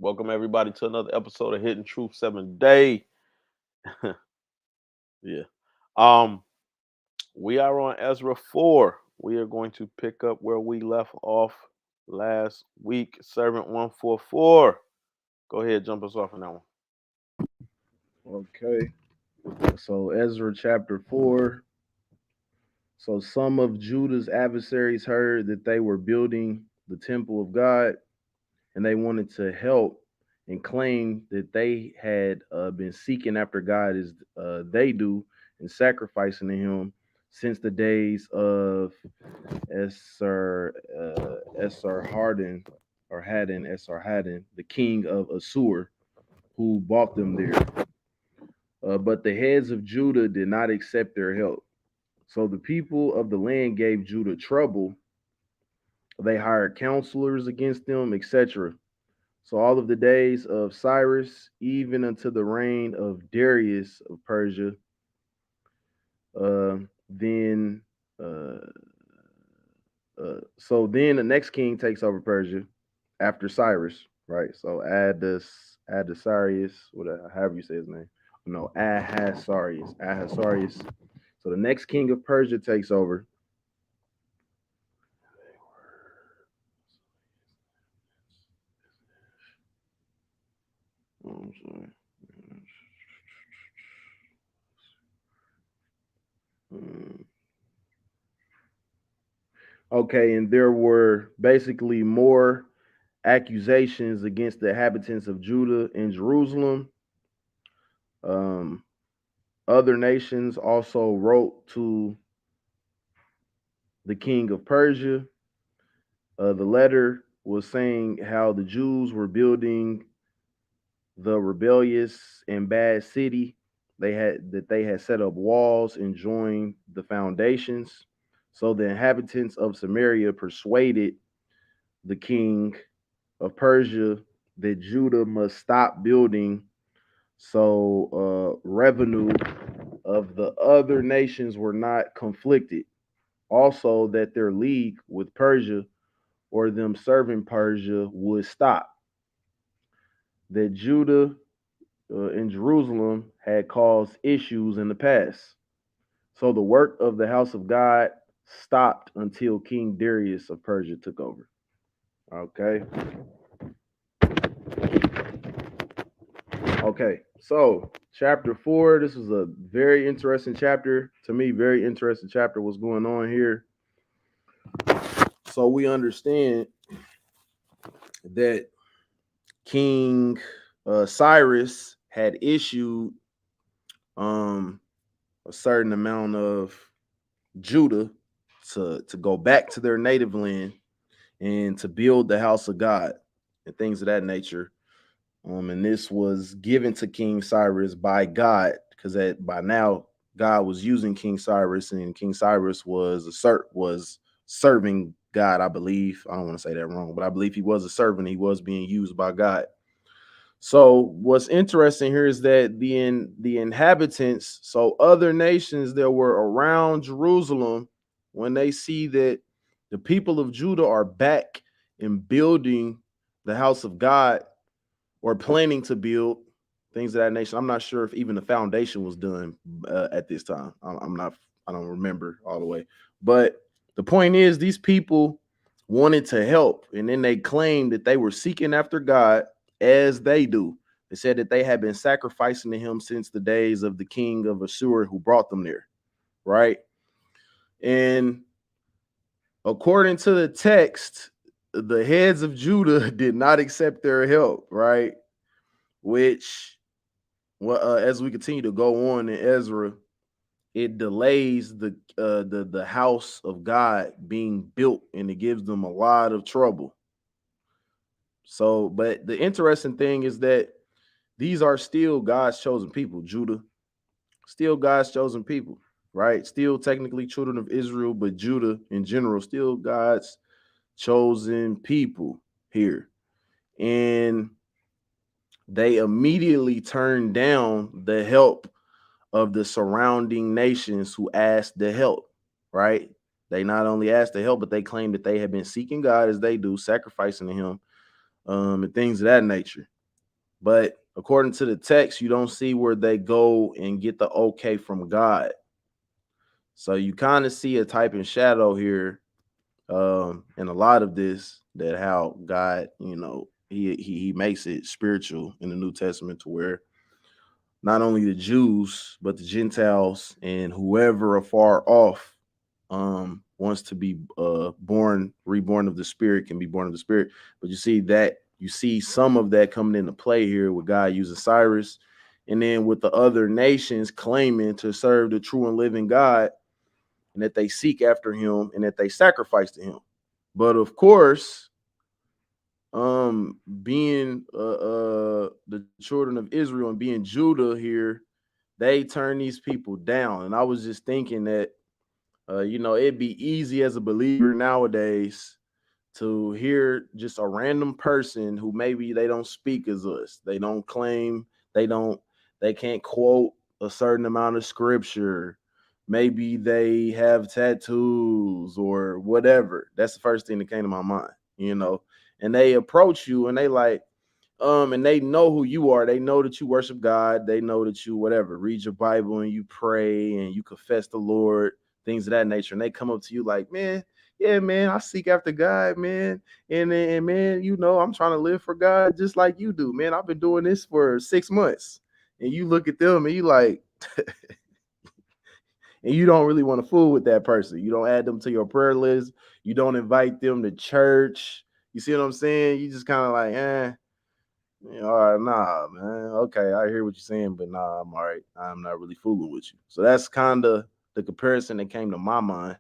Welcome everybody to another episode of Hidden Truth 7 Day. Yeah. Um, we are on Ezra 4. We are going to pick up where we left off last week. Servant 144. Go ahead, jump us off on that one. Okay, so Ezra chapter 4. So some of Judah's adversaries heard that they were building the temple of God and they wanted to help and claimed that they had been seeking after God as they do and sacrificing to Him since the days of Esar Harden or Haddon, Esar Haddon, the king of Assur, who bought them there. But the heads of Judah did not accept their help. So the people of the land gave Judah trouble. They hired counselors against them, etc. So all of the days of Cyrus, even unto the reign of Darius of Persia, then uh, then the next king takes over Persia after Cyrus, right? So Adasarius, whatever, however you say his name. No, Ahasuerus. So the next king of Persia takes over. Oh, I'm sorry. Mm. Okay, and there were basically more accusations against the inhabitants of Judah and Jerusalem. Um, Other nations also wrote to the king of Persia. The letter was saying how the Jews were building the rebellious and bad city. They had set up walls and joined the foundations. So the inhabitants of Samaria persuaded the king of Persia that Judah must stop building. So revenue of the other nations were not conflicted. Also, that their league with Persia or them serving Persia would stop. That Judah in Jerusalem had caused issues in the past. So the work of the house of God stopped until King Darius of Persia took over. Okay. Okay. So chapter 4, this is a very interesting chapter. To me, very interesting chapter. What's going on here? So we understand that King Cyrus had issued um, a certain amount of Judah to go back to their native land and to build the house of God and things of that nature. And this was given to King Cyrus by God, because by now God was using King Cyrus, and King Cyrus was serving God. I believe, I don't want to say that wrong, but I believe he was a servant. He was being used by God. So what's interesting here is that the inhabitants, so other nations that were around Jerusalem, when they see that the people of Judah are back and building the house of God or planning to build things of that nation. I'm not sure if even the foundation was done at this time. I'm not. I don't remember all the way. But the point is, these people wanted to help, and then they claimed that they were seeking after God as they do. They said that they had been sacrificing to Him since the days of the king of Assur who brought them there, right? And according to the text, the heads of Judah did not accept their help, right? Which, well, as we continue to go on in Ezra, it delays the house of God being built, and it gives them a lot of trouble. So, but the interesting thing is that these are still God's chosen people. Judah, still God's chosen people, right? Still technically children of Israel, but Judah in general, still God's chosen people here. And they immediately turned down the help of the surrounding nations who asked the help, right? They not only asked the help, but they claimed that they had been seeking God as they do, sacrificing to Him. and things of that nature. But according to the text, you don't see where they go and get the okay from God. So you kind of see a type and shadow here, in a lot of this, that how God, he makes it spiritual in the New Testament to where not only the Jews but the Gentiles and whoever afar off wants to be reborn of the Spirit, can be born of the Spirit. But you see some of that coming into play here with God using Cyrus, and then with the other nations claiming to serve the true and living God, and that they seek after him and that they sacrifice to him. But of course, being the children of Israel and being Judah here, they turn these people down. And I was just thinking that it'd be easy as a believer nowadays to hear just a random person who maybe they don't speak as us. They don't claim, they don't, they can't quote a certain amount of scripture. Maybe they have tattoos or whatever. That's the first thing that came to my mind. And they approach you and they like, and they know who you are. They know that you worship God. They know that you whatever, read your Bible and you pray and you confess the Lord, things of that nature. And they come up to you like, man, yeah, man, I seek after God, man. And man, I'm trying to live for God just like you do, man. I've been doing this for 6 months. And you look at them and you like, and you don't really want to fool with that person. You don't add them to your prayer list. You don't invite them to church. You see what I'm saying? You just kind of like, yeah, all right, nah, man. Okay, I hear what you're saying, but nah, I'm all right. I'm not really fooling with you. So that's kind of the comparison that came to my mind.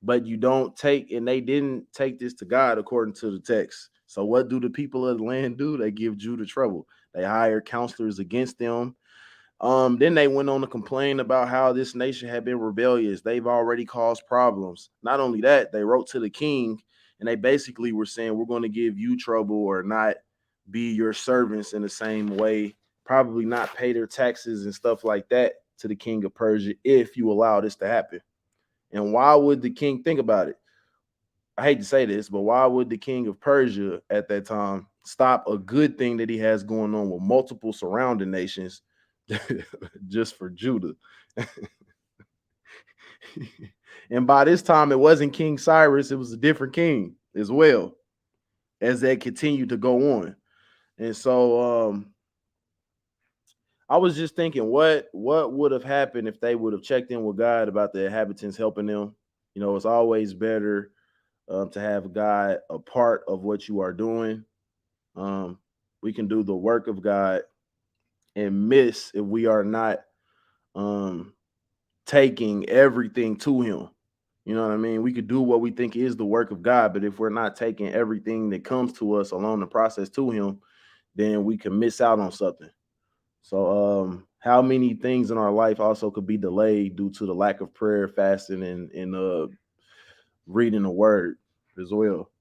But you don't take, and they didn't take this to God according to the text. So what do the people of the land do? They give Judah trouble. They hire counselors against them. Then they went on to complain about how this nation had been rebellious. They've already caused problems. Not only that, they wrote to the king and they basically were saying, we're going to give you trouble or not be your servants in the same way, probably not pay their taxes and stuff like that to the king of Persia if you allow this to happen. And why would the king think about it? I hate to say this, but why would the king of Persia at that time stop a good thing that he has going on with multiple surrounding nations just for Judah? And by this time, it wasn't King Cyrus, it was a different king as well, as they continued to go on. And so I was just thinking, what would have happened if they would have checked in with God about the inhabitants helping them? It's always better to have God a part of what you are doing. Um, we can do the work of God and miss if we are not um, taking everything to Him. You know what I mean? We could do what we think is the work of God, but if we're not taking everything that comes to us along the process to Him, then we can miss out on something. So, how many things in our life also could be delayed due to the lack of prayer, fasting, and reading the Word as well?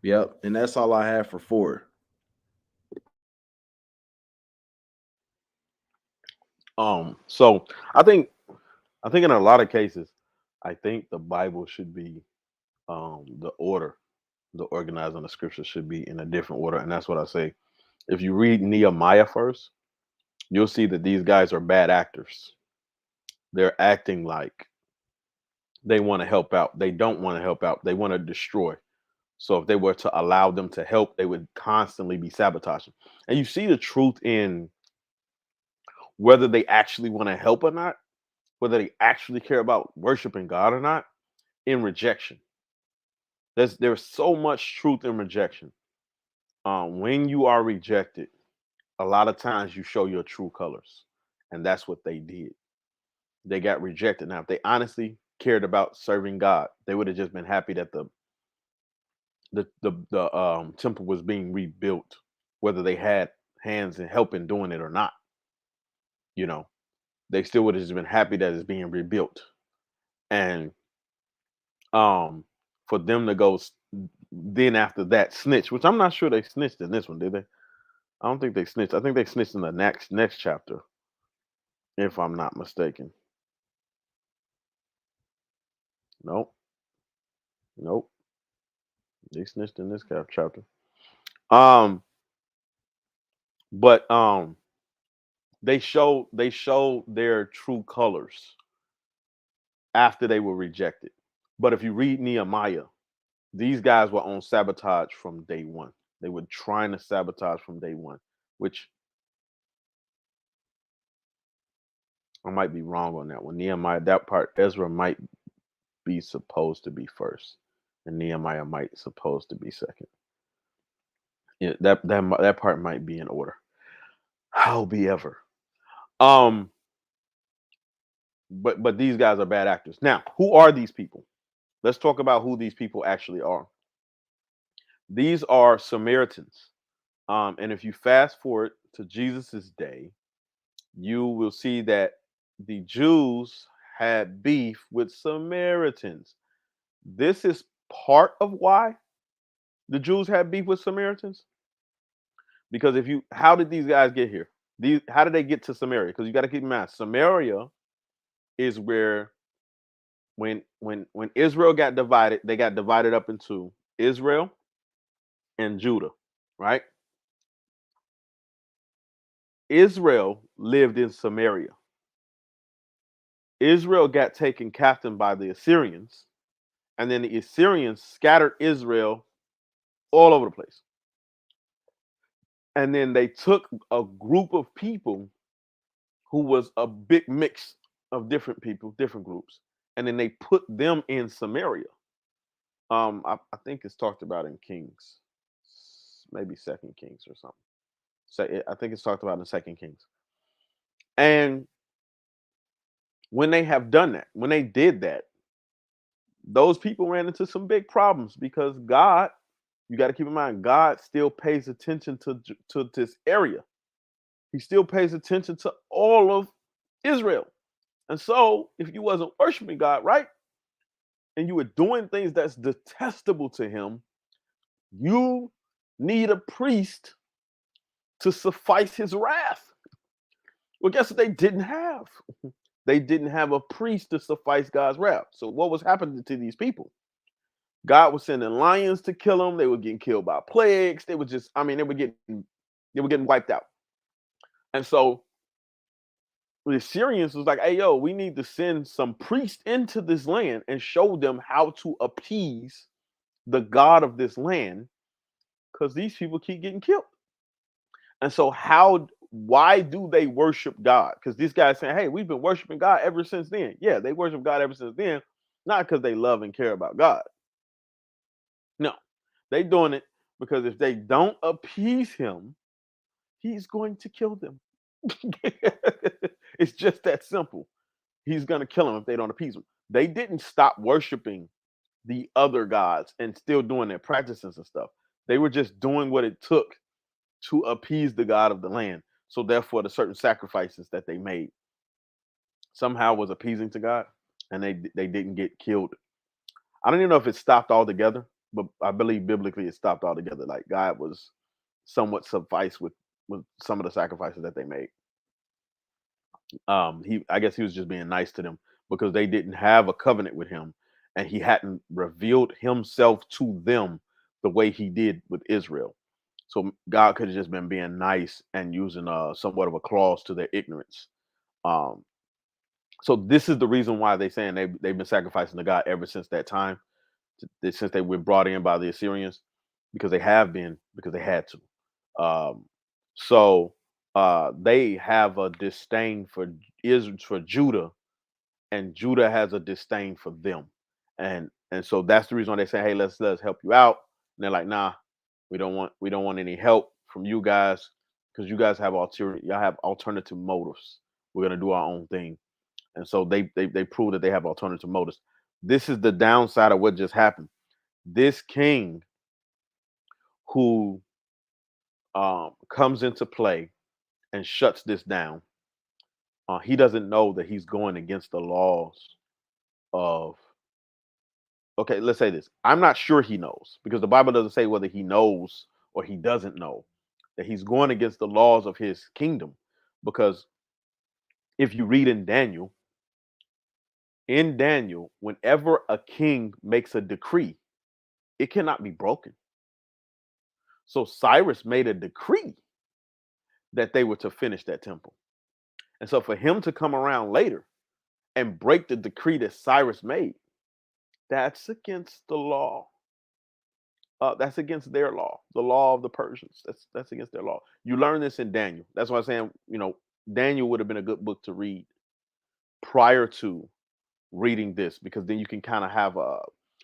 Yep, and that's all I have for four. So I think I think in a lot of cases, I think the Bible should be the order, the organizing the scripture should be in a different order, and that's what I say. If you read Nehemiah first, you'll see that these guys are bad actors. They're acting like they want to help out. They don't want to help out. They want to destroy. So if they were to allow them to help, they would constantly be sabotaging. And you see the truth in whether they actually want to help or not, whether they actually care about worshiping God or not, in rejection. There's so much truth in rejection. When you are rejected, a lot of times you show your true colors, and that's what they did. They got rejected. Now, if they honestly cared about serving God, they would have just been happy that the temple was being rebuilt, whether they had hands in help in doing it or not. You know, they still would have just been happy that it's being rebuilt. And um, for them to go then after that snitch, which I'm not sure they snitched in this one, did they? I don't think they snitched. I think they snitched in the next chapter, if I'm not mistaken. Nope, nope. They snitched in this chapter. Um, but they showed their true colors after they were rejected. But if you read Nehemiah, these guys were on sabotage from day one. They were trying to sabotage from day one, which I might be wrong on that one. Nehemiah, that part, Ezra might be supposed to be first, and Nehemiah might supposed to be second. Yeah, that part might be in order. However, um, but these guys are bad actors. Now, who are these people? Let's talk about who these people actually are. These are Samaritans. And if you fast forward to Jesus's day, you will see that the Jews had beef with Samaritans. This is part of why the Jews had beef with Samaritans. Because if you, how did these guys get here? How did they get to Samaria? Because you got to keep in mind, Samaria is where when Israel got divided, they got divided up into Israel and Judah, right? Israel lived in Samaria. Israel got taken captive by the Assyrians, and then the Assyrians scattered Israel all over the place. And then they took a group of people who was a big mix of different people, different groups, and then they put them in Samaria. I think it's talked about in Kings, maybe Second Kings or something. So I think it's talked about in Second Kings. And when they have done that, when they did that, those people ran into some big problems because God, you got to keep in mind, God still pays attention to this area. He still pays attention to all of Israel. And so, if you wasn't worshiping God, right, and you were doing things that's detestable to him, you need a priest to suffice his wrath. Well, guess what they didn't have? They didn't have a priest to suffice God's wrath. So what was happening to these people? God was sending lions to kill them. They were getting killed by plagues. They were just, I mean, they were getting wiped out. And so the Assyrians was like, hey, yo, we need to send some priests into this land and show them how to appease the God of this land because these people keep getting killed. And so why do they worship God? Because these guys saying, hey, we've been worshiping God ever since then. Yeah, they worship God ever since then, not because they love and care about God. No, they doing it because if they don't appease him, he's going to kill them. It's just that simple. He's going to kill them if they don't appease him. They didn't stop worshiping the other gods and still doing their practices and stuff. They were just doing what it took to appease the God of the land. So therefore, the certain sacrifices that they made somehow was appeasing to God, and they didn't get killed. I don't even know if it stopped altogether, but I believe biblically it stopped altogether. Like God was somewhat suffice with some of the sacrifices that they made. I guess he was just being nice to them because they didn't have a covenant with him, and he hadn't revealed himself to them the way he did with Israel. So God could have just been being nice and using somewhat of a clause to their ignorance. Um, so this is the reason why they saying they've been sacrificing to God ever since that time, since they were brought in by the Assyrians, because they have been because they had to. So they have a disdain for Israel, for Judah, and Judah has a disdain for them, and so that's the reason why they say, hey, let's help you out. And they're like, nah, we don't want any help from you guys because you guys have alternative motives. We're gonna do our own thing, and so they prove that they have alternative motives. This is the downside of what just happened. This king who comes into play and shuts this down, he doesn't know that he's going against the laws of. Okay, let's say this. I'm not sure he knows because the Bible doesn't say whether he knows or he doesn't know that he's going against the laws of his kingdom. Because if you read in Daniel, whenever a king makes a decree, it cannot be broken. So Cyrus made a decree that they were to finish that temple. And so for him to come around later and break the decree that Cyrus made, that's against the law. That's against their law, the law of the Persians. That's against their law. You learn this in Daniel. That's why I'm saying, Daniel would have been a good book to read prior to reading this, because then you can kind of have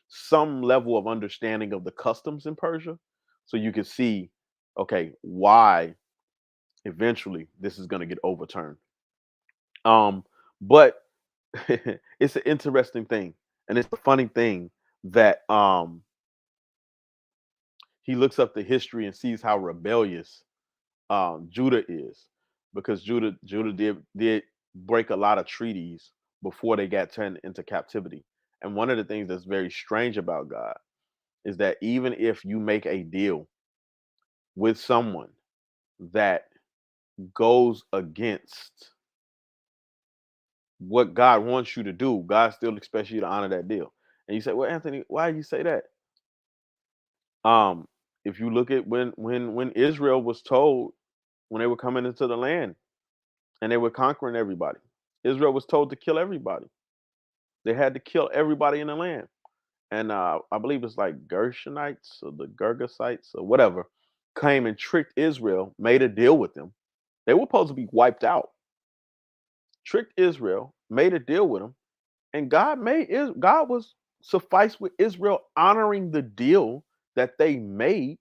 some level of understanding of the customs in Persia, so you can see, okay, why eventually this is going to get overturned. Um, but it's an interesting thing, and it's a funny thing that he looks up the history and sees how rebellious Judah is, because Judah did break a lot of treaties before they got turned into captivity. And one of the things that's very strange about God is that even if you make a deal with someone that goes against what God wants you to do, God still expects you to honor that deal. And you say, "Well, Anthony, why do you say that?" Um, if you look at when Israel was told, when they were coming into the land and they were conquering everybody, Israel was told to kill everybody. They had to kill everybody in the land. And I believe it's like Gershonites or the Gergesites or whatever came and tricked Israel, made a deal with them. They were supposed to be wiped out. Tricked Israel, made a deal with them, and God was sufficed with Israel honoring the deal that they made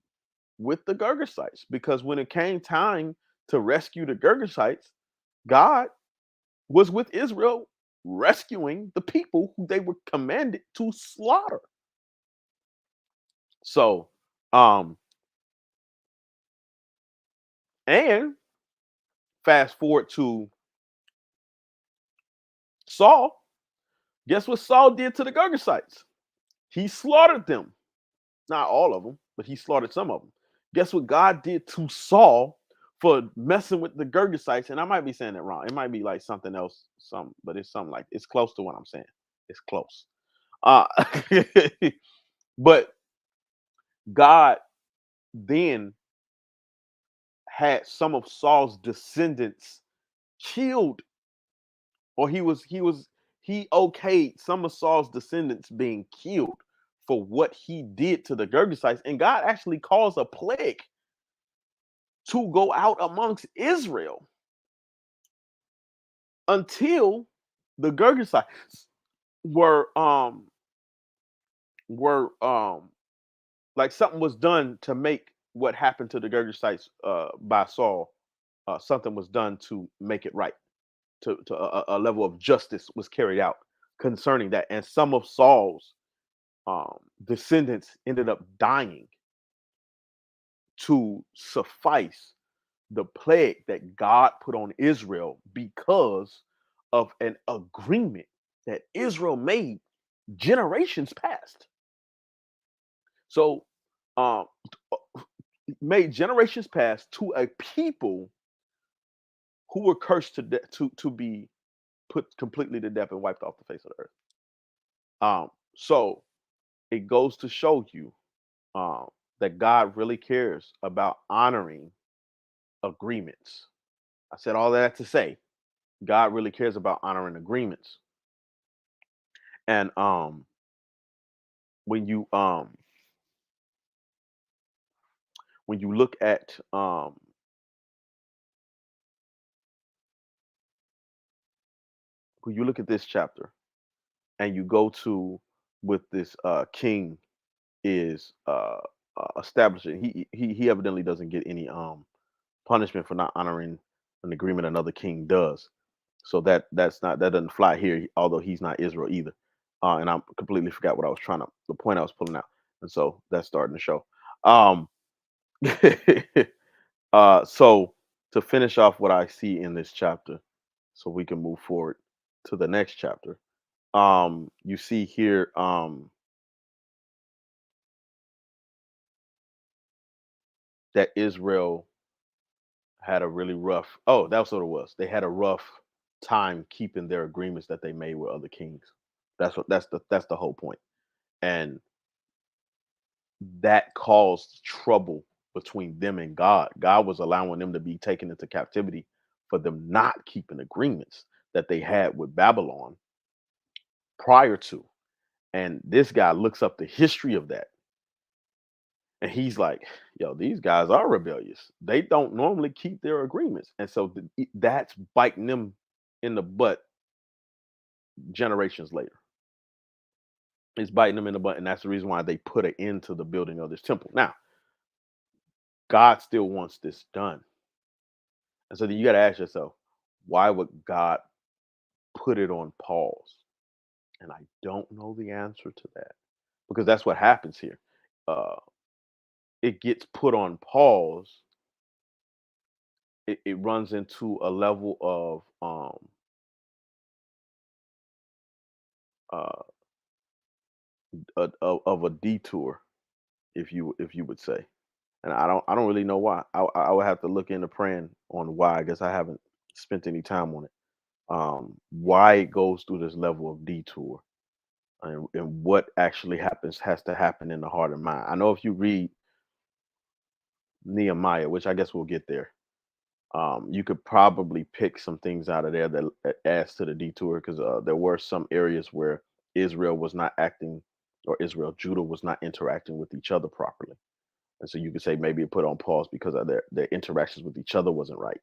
with the Gergesites, because when it came time to rescue the Gergesites, God was with Israel rescuing the people who they were commanded to slaughter. So, um, and fast forward to Saul. Guess what Saul did to the Gergesites? He slaughtered them. Not all of them, but he slaughtered some of them. Guess what God did to Saul for messing with the Gergesites? And I might be saying it wrong. It might be like something else, but it's something like, it's close to what I'm saying. It's close. Uh, but God then had some of Saul's descendants killed, or he okayed some of Saul's descendants being killed for what he did to the Gergesites, and God actually caused a plague to go out amongst Israel until the Gergesites were um were like something was done to make what happened to the Gergesites by Saul, something was done to make it right, to a level of justice was carried out concerning that, and some of Saul's descendants ended up dying to suffice the plague that God put on Israel because of an agreement that Israel made generations past. So, um, made generations past to a people who were cursed to death, to be put completely to death and wiped off the face of the earth. So it goes to show you um, that God really cares about honoring agreements. I said all that to say God really cares about honoring agreements. And when you um, when you look at when you look at this chapter and you go to with this king is establishing, he evidently doesn't get any punishment for not honoring an agreement another king does. So that doesn't fly here, although he's not Israel either. And I completely forgot what I was trying to, the point I was pulling out, and so that's starting to show. Um, so to finish off what I see in this chapter, so we can move forward to the next chapter. You see here that Israel had a really rough. Oh, that's what it was. They had a rough time keeping their agreements that they made with other kings. That's the whole point. And that caused trouble between them and God. God was allowing them to be taken into captivity for them not keeping agreements that they had with Babylon prior to. And this guy looks up the history of that. And he's like, yo, these guys are rebellious. They don't normally keep their agreements. And so that's biting them in the butt generations later. It's biting them in the butt. And that's the reason why they put an end to the building of this temple. Now, God still wants this done. And so then you got to ask yourself, why would God put it on pause? And I don't know the answer to that because that's what happens here. Uh, it gets put on pause. It runs into a level uh, of a detour, if you would say. And I don't really know why. I would have to look into praying on why. I guess I haven't spent any time on it. Why it goes through this level of detour and what actually happens has to happen in the heart and mind. I know if you read Nehemiah, which I guess we'll get there, you could probably pick some things out of there that adds to the detour because there were some areas where Israel was not acting, or Judah was not interacting with each other properly, and so you could say maybe it put on pause because of their interactions with each other wasn't right.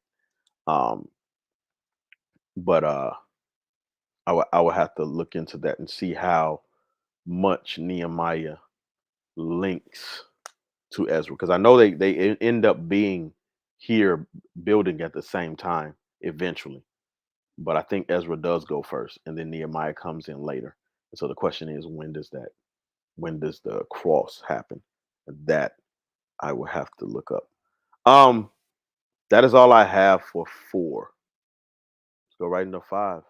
Um, but I would have to look into that and see how much Nehemiah links to Ezra because I know they end up being here building at the same time eventually. But I think Ezra does go first, and then Nehemiah comes in later. And so the question is, when does the cross happen? That I will have to look up. Um, that is all I have for 4. Let's go right into 5.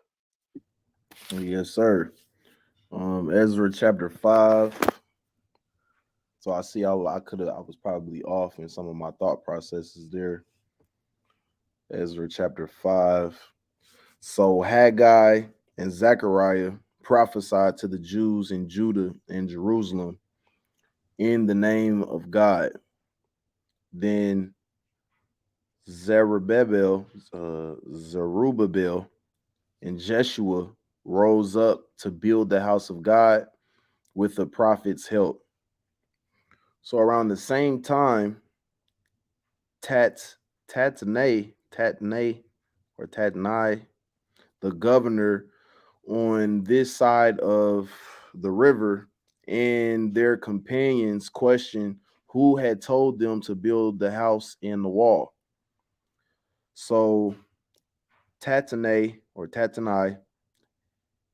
Yes, sir. Ezra chapter 5. So I see I was probably off in some of my thought processes there. Ezra chapter 5. So Haggai and Zechariah prophesied to the Jews in Judah and Jerusalem in the name of God. Then Zerubbabel, and Jeshua rose up to build the house of God with the prophets' help. So around the same time, Tat Tatnai or Tatnai, the governor on this side of the river, and their companions questioned who had told them to build the house and the wall. So Tatanai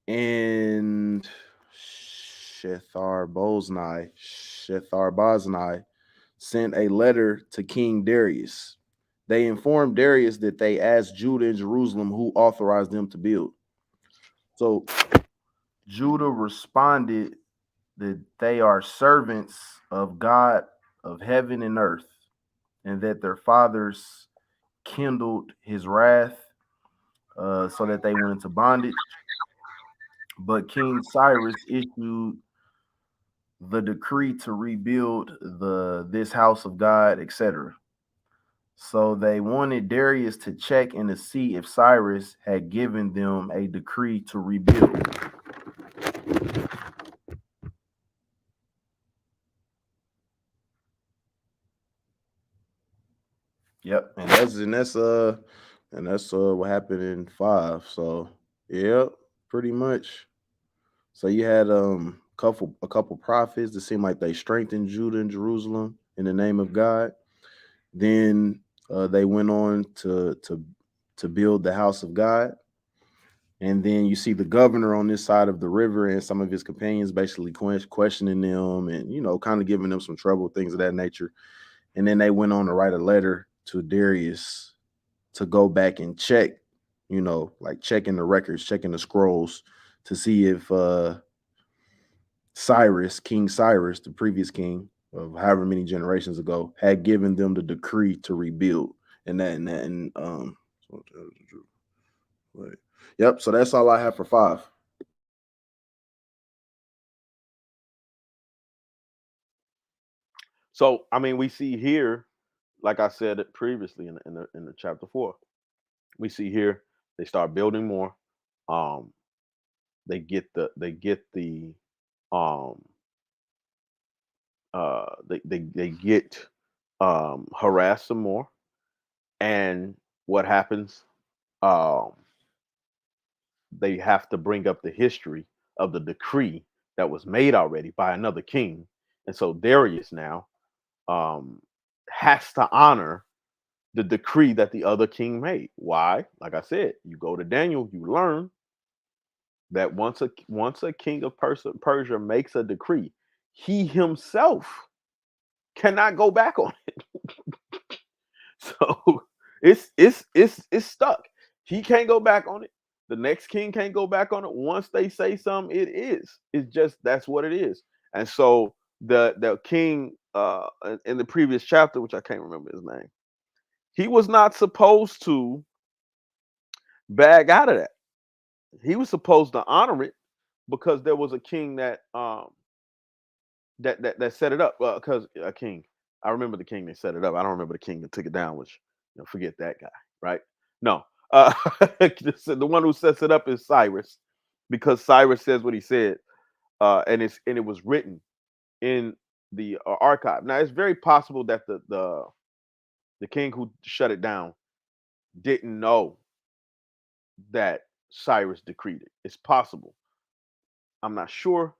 and Shetharboznai sent a letter to King Darius. They informed Darius that they asked Judah and Jerusalem who authorized them to build. So Judah responded that they are servants of God of heaven and earth, and that their fathers kindled his wrath so that they went into bondage. But King Cyrus issued the decree to rebuild this house of God, etc. So they wanted Darius to check and to see if Cyrus had given them a decree to rebuild. Yep, and that's what happened in 5. So yep, pretty much. So you had a couple prophets that seemed like they strengthened Judah and Jerusalem in the name of God. Then they went on to build the house of God. And then you see the governor on this side of the river and some of his companions basically questioning them and, kind of giving them some trouble, things of that nature. And then they went on to write a letter to Darius to go back and check, like checking the records, checking the scrolls to see if King Cyrus, the previous king of however many generations ago, had given them the decree to rebuild. Wait. Yep. So that's all I have for 5. So I mean, we see here, like I said it previously in the chapter 4, we see here they start building more. Um, they get the um they get harassed some more, and what happens? Um, they have to bring up the history of the decree that was made already by another king, and so Darius now um has to honor the decree that the other king made. Why? Like I said, you go to Daniel, you learn that once a king of Persia makes a decree, he himself cannot go back on it. So it's stuck. He can't go back on it. The next king can't go back on it. Once they say something, it is. It's just that's what it is. And so the king in the previous chapter, which I can't remember his name, he was not supposed to bag out of that. He was supposed to honor it because there was a king that set it up. Because a king, I remember the king that set it up. I don't remember the king that took it down. Which forget that guy, right? No, the one who sets it up is Cyrus, because Cyrus says what he said, and it was written in the archive. Now it's very possible that the king who shut it down didn't know that Cyrus decreed it. It's possible. I'm not sure,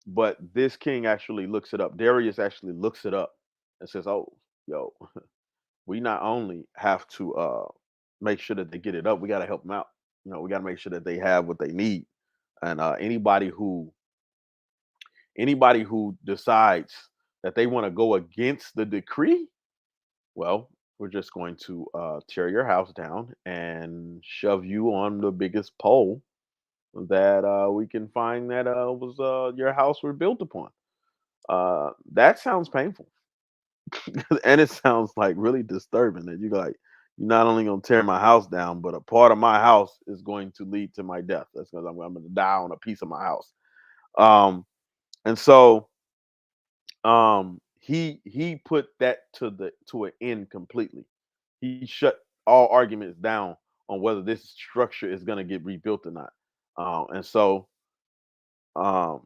but this king actually looks it up. Darius actually looks it up and says, "Oh, yo, we not only have to make sure that they get it up, we got to help them out. We got to make sure that they have what they need. And anybody who decides that they want to go against the decree, well, we're just going to tear your house down and shove you on the biggest pole that we can find that was your house were built upon." That sounds painful. And it sounds like really disturbing that you're not only gonna tear my house down, but a part of my house is going to lead to my death. That's because I'm gonna die on a piece of my house. Um, and so he put that to an end completely. He shut all arguments down on whether this structure is gonna get rebuilt or not. And so um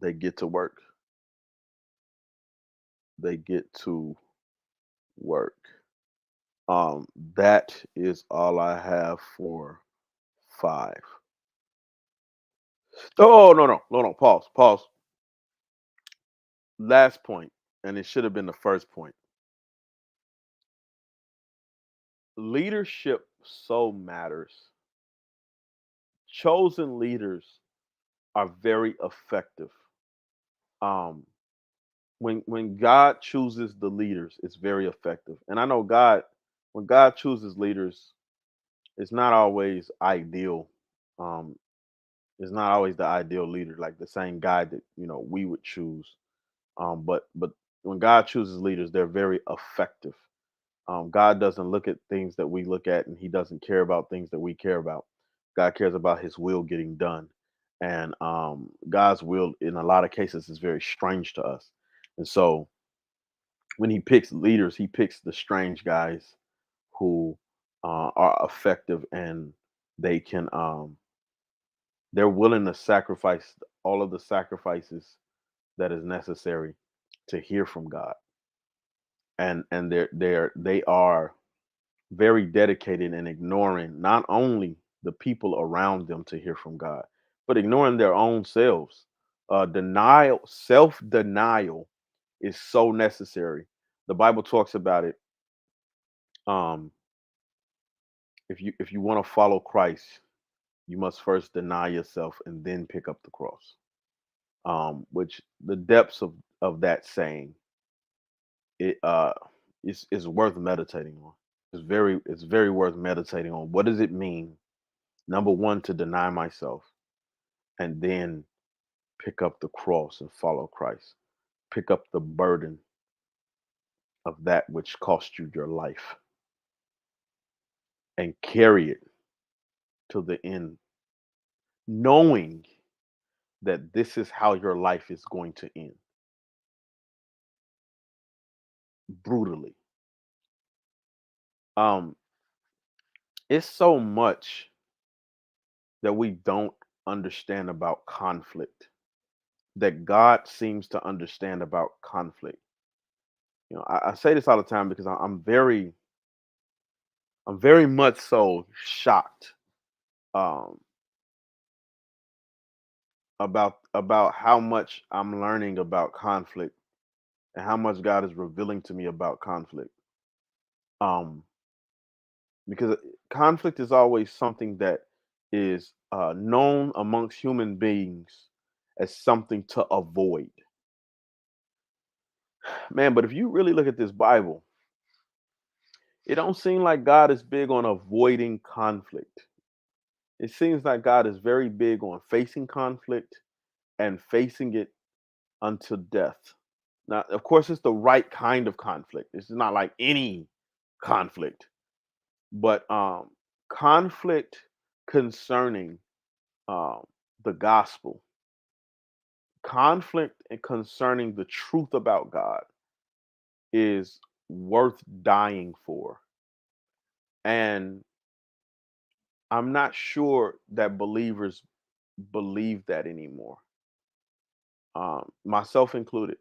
they get to work. They get to work. That is all I have for 5. Oh, no, no, no, no. Pause, pause. Last point, and it should have been the first point. Leadership so matters. Chosen leaders are very effective. Um, when God chooses the leaders, it's very effective. And I know when God chooses leaders, it's not always ideal. Um, it's not always the ideal leader, like the same guy that we would choose. But when God chooses leaders, they're very effective. God doesn't look at things that we look at, and He doesn't care about things that we care about. God cares about His will getting done, and God's will, in a lot of cases, is very strange to us. And so, when He picks leaders, He picks the strange guys who are effective, and they can they're willing to sacrifice all of the sacrifices that is necessary to hear from God, and they are very dedicated in ignoring not only the people around them to hear from God, but ignoring their own selves. Self denial is so necessary. The Bible talks about it. Um, if you want to follow Christ, you must first deny yourself and then pick up the cross. Which the depths of that saying, it is worth meditating on. It's very worth meditating on. What does it mean? Number one, to deny myself and then pick up the cross and follow Christ. Pick up the burden of that which cost you your life and carry it to the end, knowing that this is how your life is going to end. brutally. Um, it's so much that we don't understand about conflict that God seems to understand about conflict. I say this all the time because I'm very much so shocked um, about how much I'm learning about conflict and how much God is revealing to me about conflict. Um, because conflict is always something that is known amongst human beings as something to avoid, man. But if you really look at this Bible, it don't seem like God is big on avoiding conflict. It seems like God is very big on facing conflict and facing it unto death. Now, of course, it's the right kind of conflict. It's not like any conflict, but conflict concerning um, the gospel, conflict and concerning the truth about God is worth dying for. And I'm not sure that believers believe that anymore, myself included.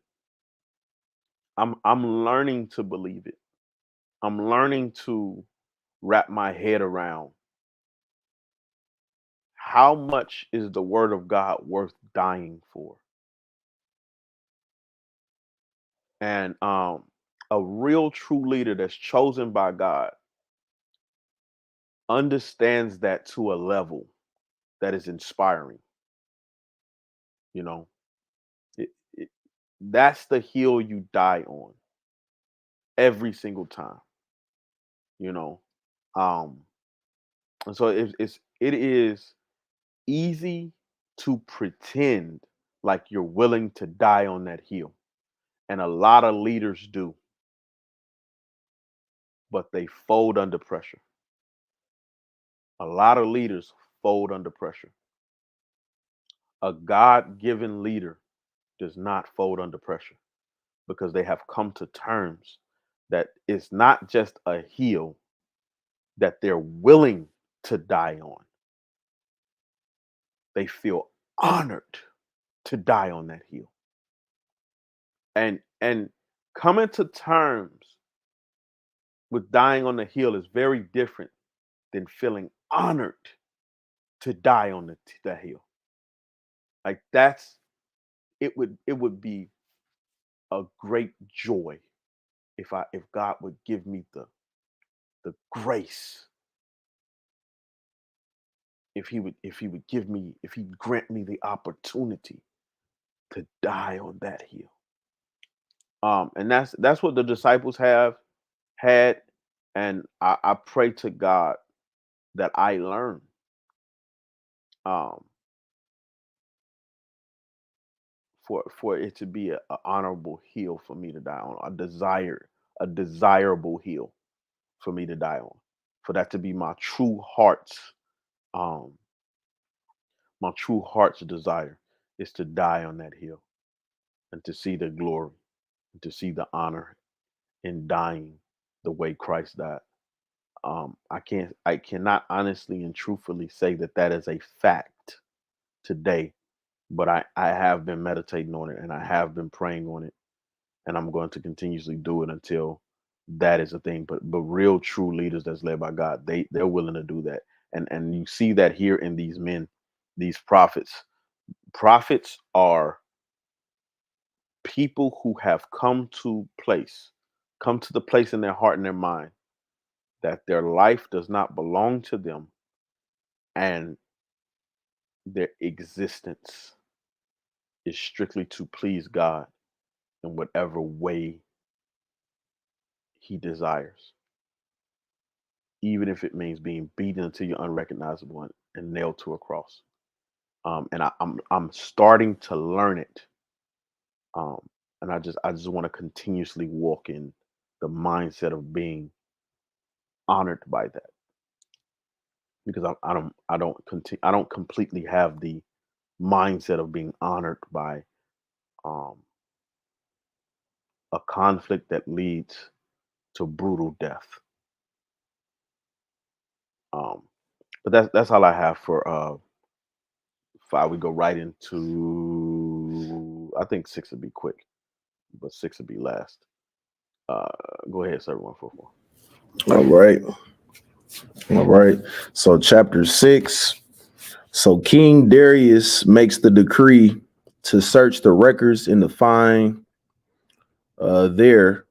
I'm learning to believe it. I'm learning to wrap my head around how much is the word of God worth dying for. And a real true leader that's chosen by God understands that to a level that is inspiring. You know, it, it, that's the hill you die on every single time. You know, um, and so it is easy to pretend like you're willing to die on that hill, and a lot of leaders do, but they fold under pressure. A lot of leaders fold under pressure. A God-given leader does not fold under pressure because they have come to terms that it's not just a hill that they're willing to die on. They feel honored to die on that hill. And coming to terms with dying on the hill is very different than feeling honored to die on the hill. Like that's it would be a great joy if God would give me the grace, if he would give me, if he grant me the opportunity to die on that hill. And that's what the disciples have had, and I pray to God that I learn um for it to be a honorable hill for me to die on, a desirable hill for me to die on, for that to be um my true heart's desire is to die on that hill and to see the glory and to see the honor in dying the way Christ died. I cannot honestly and truthfully say that that is a fact today, but I have been meditating on it and I have been praying on it, and I'm going to continuously do it until that is a thing. But real true leaders that's led by God, they're willing to do that, and you see that here in these men, these prophets. Prophets are people who have come to the place in their heart and their mind that their life does not belong to them, and their existence is strictly to please God in whatever way he desires, even if it means being beaten until you're unrecognizable and nailed to a cross. And I'm starting to learn it, um, and I just want to continuously walk in the mindset of being honored by that, because I don't completely have the mindset of being honored by um, a conflict that leads to brutal death. Um, but that's all I have for 5. We go right into, I think 6 would be quick, but 6 would be last. Uh, Go ahead, 7144. All right. All right. So chapter 6. So King Darius makes the decree to search the records and to find there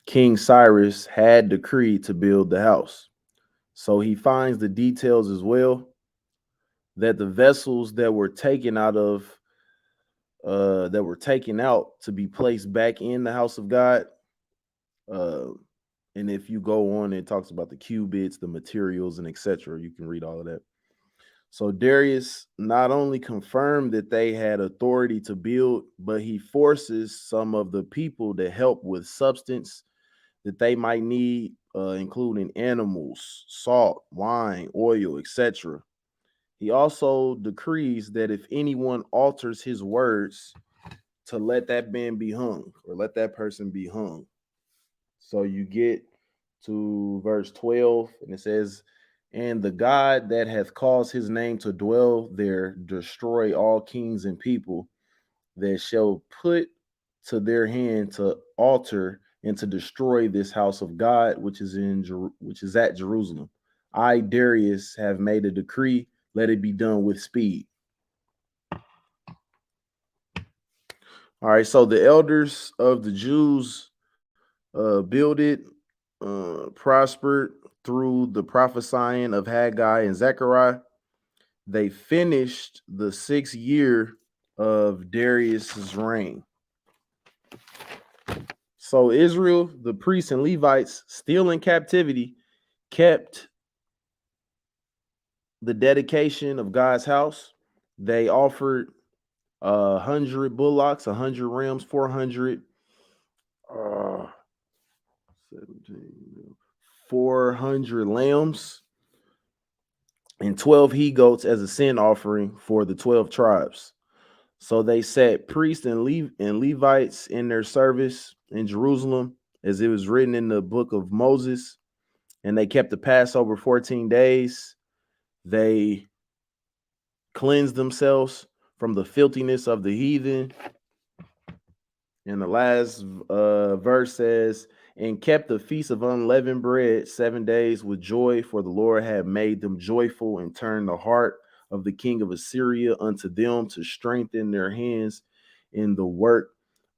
King Cyrus had decreed to build the house. So he finds the details as well that the vessels that were taken out to be placed back in the house of God. Uh, and if you go on, it talks about the cubits, the materials, and etc. You can read all of that. So Darius not only confirmed that they had authority to build, but he forces some of the people to help with substance that they might need, including animals, salt, wine, oil, etc. He also decrees that if anyone alters his words, to let that man be hung or let that person be hung. So you get to verse 12, and it says, and the God that hath caused his name to dwell there destroy all kings and people that shall put to their hand to alter and to destroy this house of God which is at Jerusalem. I Darius have made a decree, let it be done with speed. All right, so the elders of the Jews builded, prospered through the prophesying of Haggai and Zechariah. They finished the 6th year of Darius's reign. So Israel, the priests and Levites, still in captivity, kept the dedication of God's house. They offered 100 bullocks, 100 rams, 400 uh, 17, 400 lambs, and 12 he goats as a sin offering for the 12 tribes. So they set priests and Levites in their service in Jerusalem, as it was written in the book of Moses, and they kept the Passover 14 days. They cleansed themselves from the filthiness of the heathen. And the last verse says, and kept the feast of unleavened bread 7 days with joy, for the Lord had made them joyful and turned the heart of the king of Assyria unto them to strengthen their hands in the work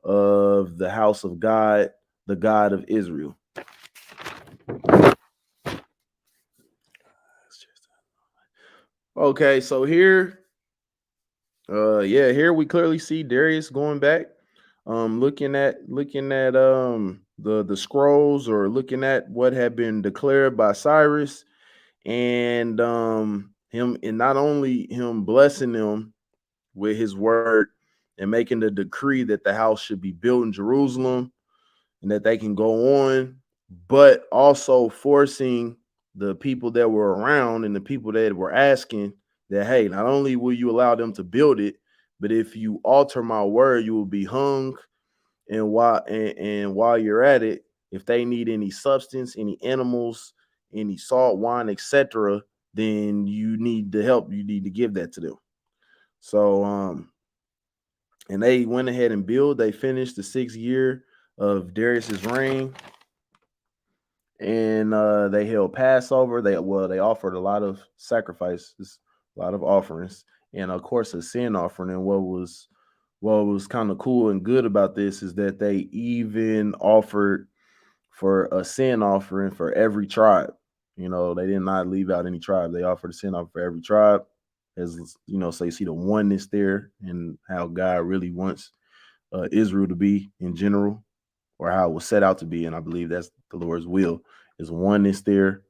of the house of God, the God of Israel. Okay, so here we clearly see Darius going back, looking at the scrolls, or looking at what had been declared by Cyrus, and him, and not only him blessing them with his word and making the decree that the house should be built in Jerusalem and that they can go on, but also forcing the people that were around and the people that were asking that, hey, not only will you allow them to build it, but if you alter my word, you will be hung. And while you're at it, if they need any substance, any animals, any salt, wine, etc., then you need the help. You need to give that to them. So and they went ahead and built. They finished the 6th year of Darius's reign, and they held Passover. They offered a lot of sacrifices, a lot of offerings, and of course a sin offering. And what was kind of cool and good about this is that they even offered for a sin offering for every tribe. They did not leave out any tribe. They offered a sin offering for every tribe, as so you see the oneness there and how God really wants Israel to be in general, or how it was set out to be. And I believe that's the Lord's will, is oneness there.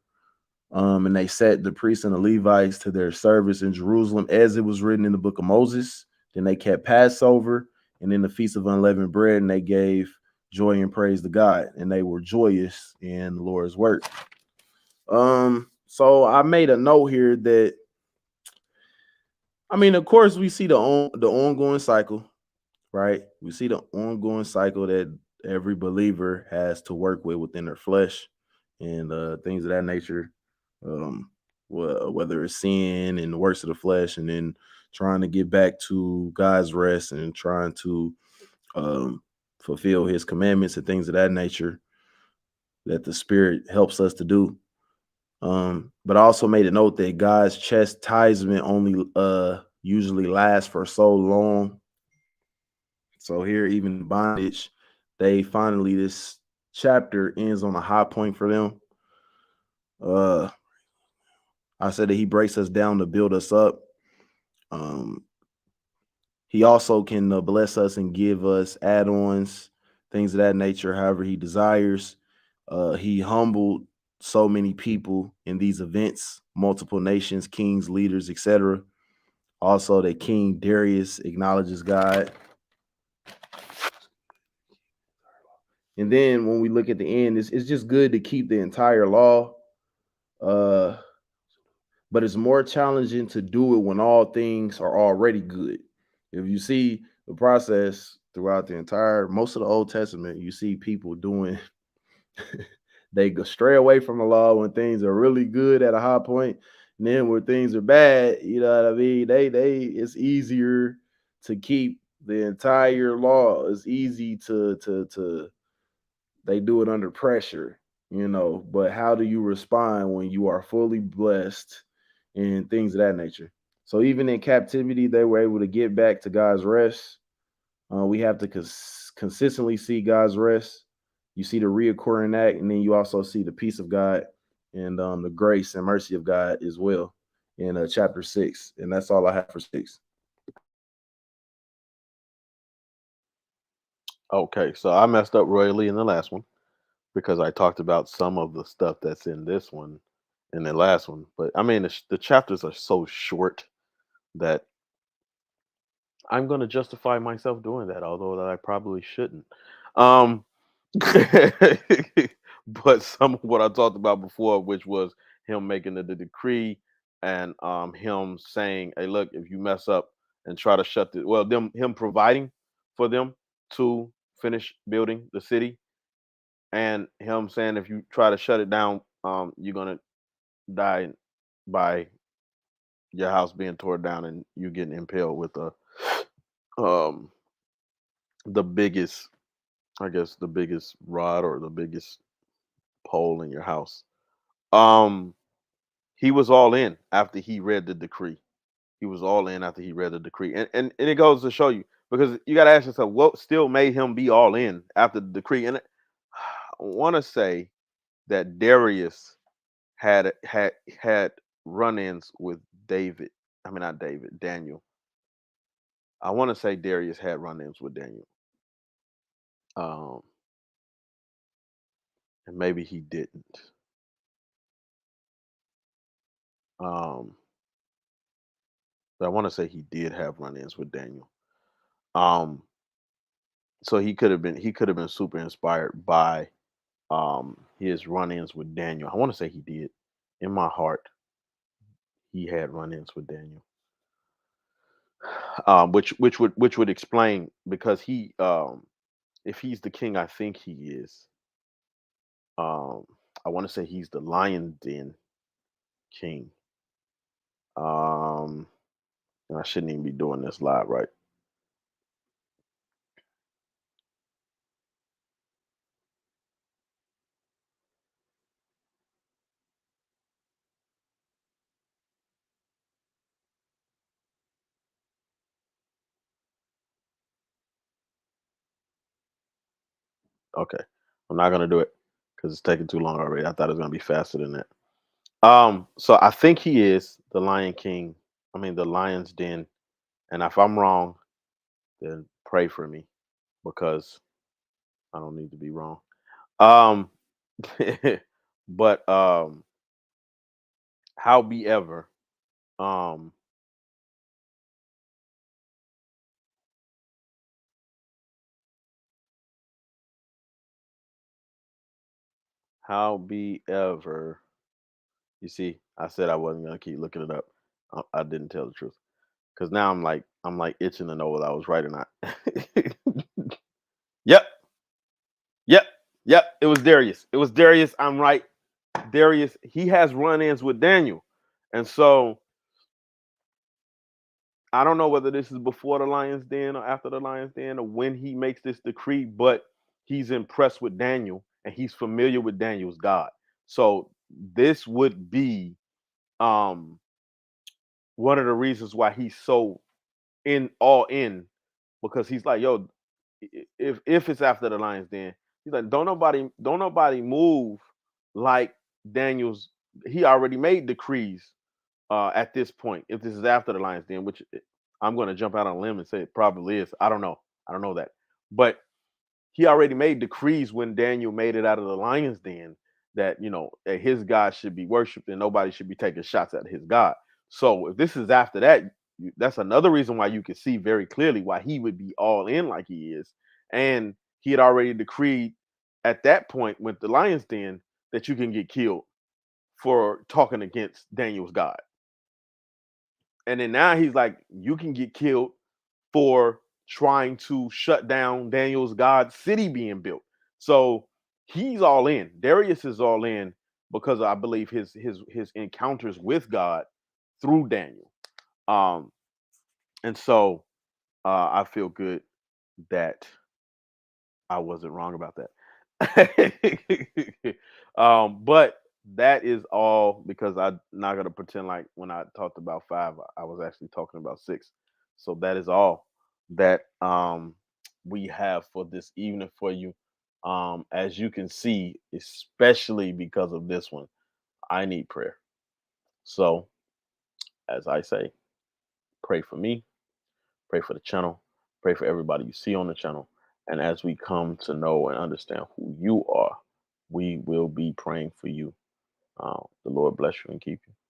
And they set the priests and the Levites to their service in Jerusalem, as it was written in the book of Moses. Then they kept Passover and then the Feast of Unleavened Bread, and they gave joy and praise to God, and they were joyous in the Lord's work. So I made a note here that, of course, we see the ongoing cycle, right? We see the ongoing cycle that every believer has to work with within their flesh and things of that nature. Um, whether it's sin and the works of the flesh, and then trying to get back to God's rest and trying to um, fulfill His commandments and things of that nature that the Spirit helps us to do. But I also made a note that God's chastisement only usually lasts for so long. So here, even bondage, they finally this chapter ends on a high point for them. Uh, I said that He breaks us down to build us up. Um, he also can bless us and give us add-ons, things of that nature, however He desires. He humbled so many people in these events, multiple nations, kings, leaders, etc. Also, that King Darius acknowledges God. And then when we look at the end, it's just good to keep the entire law. Uh, but it's more challenging to do it when all things are already good. If you see the process throughout the entire most of the Old Testament, you see people doing they go stray away from the law when things are really good at a high point, and then when things are bad, you know what I mean? They it's easier to keep the entire law. It's easy to they do it under pressure, you know. But how do you respond when you are fully blessed and things of that nature? So even in captivity, they were able to get back to God's rest. We have to consistently see God's rest. You see the reoccurring act, and then you also see the peace of God and the grace and mercy of God as well in chapter 6. And that's all I have for 6. Okay, so I messed up royally in the last one because I talked about some of the stuff that's in this one in the last one. But I mean, the chapters are so short that I'm going to justify myself doing that, although that I probably shouldn't. Um, but some of what I talked about before, which was him making the decree and him saying, "Hey, look, if you mess up and try to shut the well, them him providing for them to finish building the city, and him saying if you try to shut it down, you're gonna die by your house being torn down and you getting impaled with a um the biggest, I guess, the biggest rod or the biggest pole in your house." Um, he was all in after he read the decree. He was all in after he read the decree, and it goes to show you because you got to ask yourself what still made him be all in after the decree. And I want to say that Darius had run-ins with David. I mean, not David, Daniel. I want to say Darius had run-ins with Daniel. Um, and maybe he didn't. Um, but I want to say he did have run-ins with Daniel. Um, so he could have been super inspired by his run-ins with Daniel. I want to say he did. In my heart, he had run-ins with Daniel. Which would explain because he if he's the king I think he is, um I want to say he's the lion den king. Um and I shouldn't even be doing this live, right? Okay. I'm not gonna do it because it's taking too long already. I thought it was gonna be faster than that. So I think he is the Lion King. I mean the Lion's Den. And if I'm wrong, then pray for me because I don't need to be wrong. Um, but how be ever, um, how be ever. You see, I said I wasn't gonna keep looking it up. I didn't tell the truth because now I'm like itching to know what I was right or not. Yep, Yep, it was Darius. It was Darius. I'm right. Darius, he has run-ins with Daniel. And so I don't know whether this is before the lion's den or after the lion's den or when he makes this decree, but he's impressed with Daniel and he's familiar with Daniel's God. So this would be um one of the reasons why he's so in because he's like, yo, if it's after the lion's den, he's like, don't nobody move like Daniel's. He already made decrees at this point. If this is after the lion's den, which I'm going to jump out on a limb and say it probably is. I don't know. I don't know that, but he already made decrees when Daniel made it out of the lion's den that that his God should be worshipped and nobody should be taking shots at his God. So if this is after that, that's another reason why you can see very clearly why he would be all in like he is, and he had already decreed at that point with the lion's den that you can get killed for talking against Daniel's God, and then now he's like, you can get killed for trying to shut down Daniel's God city being built. So he's all in. Darius is all in because I believe his encounters with God through Daniel. Um, and so I feel good that I wasn't wrong about that. But that is all because I'm not gonna pretend like when I talked about five, I was actually talking about six. So that is all that we have for this evening for you. As you can see, especially because of this one, I need prayer. So as I say, pray for me, pray for the channel, pray for everybody you see on the channel. And as we come to know and understand who you are, we will be praying for you. The Lord bless you and keep you.